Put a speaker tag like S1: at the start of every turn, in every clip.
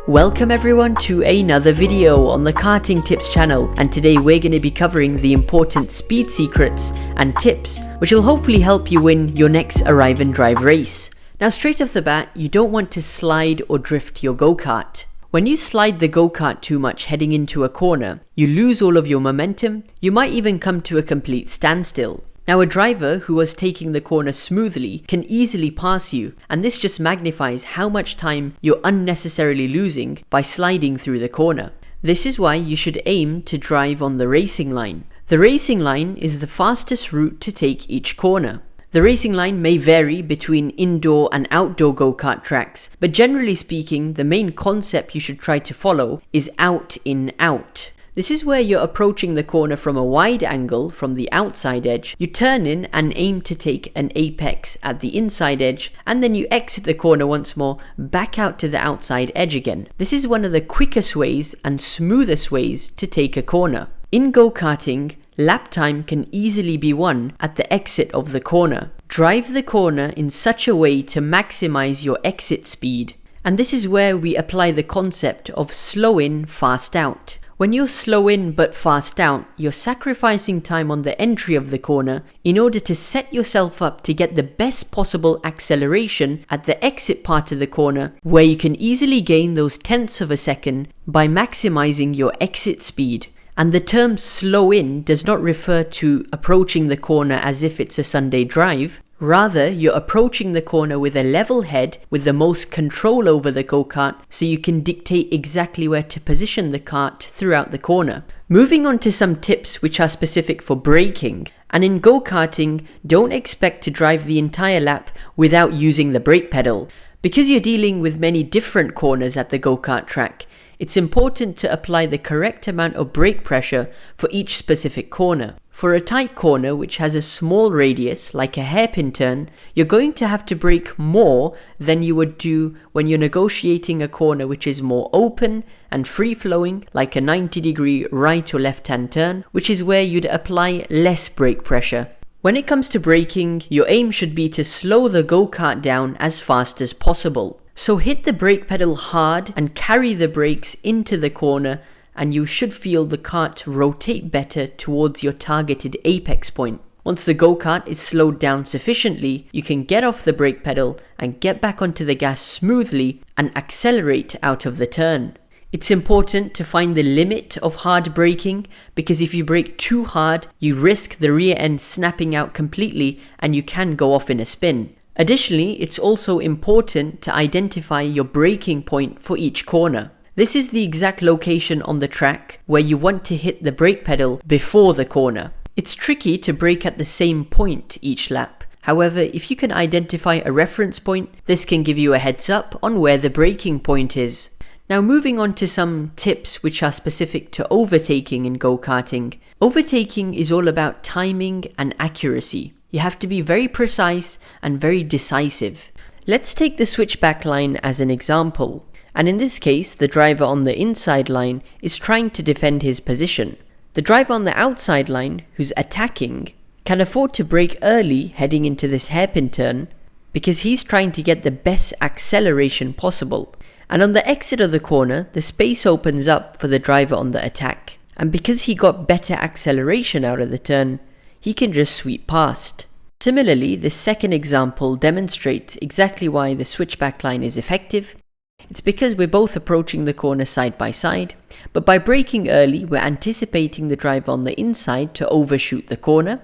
S1: Welcome everyone to another video on the Karting Tips channel, and today we're going to be covering the important speed secrets and tips which will hopefully help you win your next arrive and drive race. Now straight off the bat, you don't want to slide or drift your go-kart. When you slide the go-kart too much heading into a corner, you lose all of your momentum, you might even come to a complete standstill. Now a driver who was taking the corner smoothly can easily pass you, and this just magnifies how much time you're unnecessarily losing by sliding through the corner. This is why you should aim to drive on the racing line. The racing line is the fastest route to take each corner. The racing line may vary between indoor and outdoor go-kart tracks, but generally speaking, the main concept you should try to follow is out in out. This is where you're approaching the corner from a wide angle from the outside edge. You turn in and aim to take an apex at the inside edge, and then you exit the corner once more back out to the outside edge again. This is one of the quickest ways and smoothest ways to take a corner. In go-karting, lap time can easily be won at the exit of the corner. Drive the corner in such a way to maximize your exit speed. And this is where we apply the concept of slow in, fast out. When you're slow in but fast out, you're sacrificing time on the entry of the corner in order to set yourself up to get the best possible acceleration at the exit part of the corner, where you can easily gain those tenths of a second by maximizing your exit speed. And the term slow in does not refer to approaching the corner as if it's a Sunday drive. Rather, you're approaching the corner with a level head with the most control over the go-kart, so you can dictate exactly where to position the kart throughout the corner. Moving on to some tips which are specific for braking. And in go-karting, don't expect to drive the entire lap without using the brake pedal. Because you're dealing with many different corners at the go-kart track, it's important to apply the correct amount of brake pressure for each specific corner. For a tight corner which has a small radius, like a hairpin turn, you're going to have to brake more than you would do when you're negotiating a corner which is more open and free-flowing, like a 90-degree right or left-hand turn, which is where you'd apply less brake pressure. When it comes to braking, your aim should be to slow the go-kart down as fast as possible. So hit the brake pedal hard and carry the brakes into the corner, and you should feel the kart rotate better towards your targeted apex point. Once the go-kart is slowed down sufficiently, you can get off the brake pedal and get back onto the gas smoothly and accelerate out of the turn. It's important to find the limit of hard braking, because if you brake too hard, you risk the rear end snapping out completely and you can go off in a spin. Additionally, it's also important to identify your braking point for each corner. This is the exact location on the track where you want to hit the brake pedal before the corner. It's tricky to brake at the same point each lap. However, if you can identify a reference point, this can give you a heads up on where the braking point is. Now moving on to some tips which are specific to overtaking in go-karting. Overtaking is all about timing and accuracy. You have to be very precise and very decisive. Let's take the switchback line as an example. And in this case, the driver on the inside line is trying to defend his position. The driver on the outside line, who's attacking, can afford to brake early heading into this hairpin turn because he's trying to get the best acceleration possible. And on the exit of the corner, the space opens up for the driver on the attack. And because he got better acceleration out of the turn, he can just sweep past. Similarly, the second example demonstrates exactly why the switchback line is effective. It's because we're both approaching the corner side by side, but by braking early, we're anticipating the driver on the inside to overshoot the corner.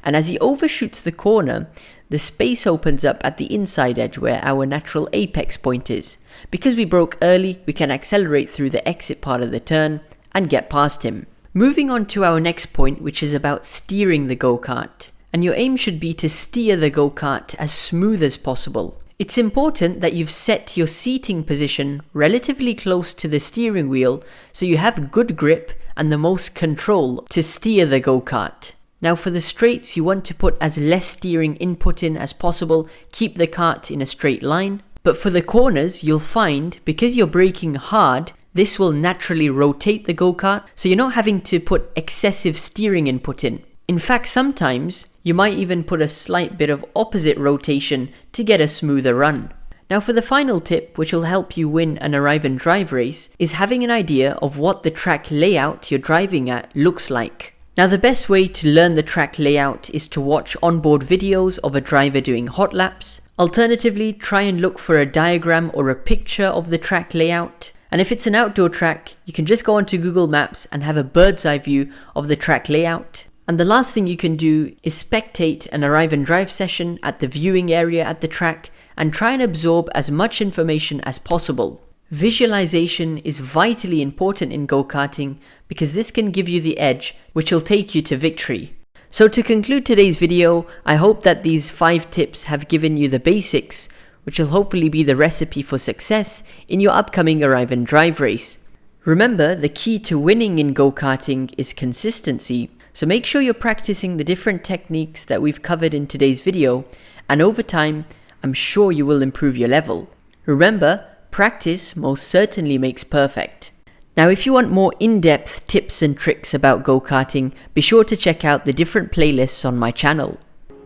S1: And as he overshoots the corner, the space opens up at the inside edge where our natural apex point is. Because we broke early, we can accelerate through the exit part of the turn and get past him. Moving on to our next point, which is about steering the go-kart. And your aim should be to steer the go-kart as smooth as possible. It's important that you've set your seating position relatively close to the steering wheel so you have good grip and the most control to steer the go-kart. Now for the straights, you want to put as less steering input in as possible, keep the kart in a straight line. But for the corners, you'll find, because you're braking hard, this will naturally rotate the go-kart, so you're not having to put excessive steering input in. In fact, sometimes you might even put a slight bit of opposite rotation to get a smoother run. Now for the final tip, which will help you win an arrive and drive race, is having an idea of what the track layout you're driving at looks like. Now the best way to learn the track layout is to watch onboard videos of a driver doing hot laps. Alternatively, try and look for a diagram or a picture of the track layout. And if it's an outdoor track, you can just go onto Google Maps and have a bird's eye view of the track layout. And the last thing you can do is spectate an arrive and drive session at the viewing area at the track and try and absorb as much information as possible. Visualization is vitally important in go-karting because this can give you the edge which will take you to victory. So to conclude today's video, I hope that these 5 tips have given you the basics, which will hopefully be the recipe for success in your upcoming arrive and drive race. Remember, the key to winning in go-karting is consistency, so make sure you're practicing the different techniques that we've covered in today's video, and over time, I'm sure you will improve your level. Remember, practice most certainly makes perfect. Now if you want more in-depth tips and tricks about go-karting, be sure to check out the different playlists on my channel.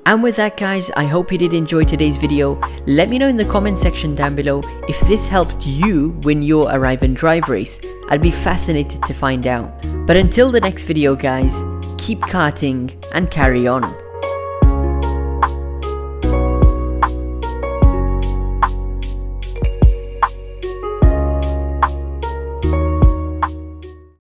S1: And with that guys, I hope you did enjoy today's video. Let me know in the comment section down below if this helped you win your arrive and drive race. I'd be fascinated to find out. But until the next video guys, keep karting and carry on.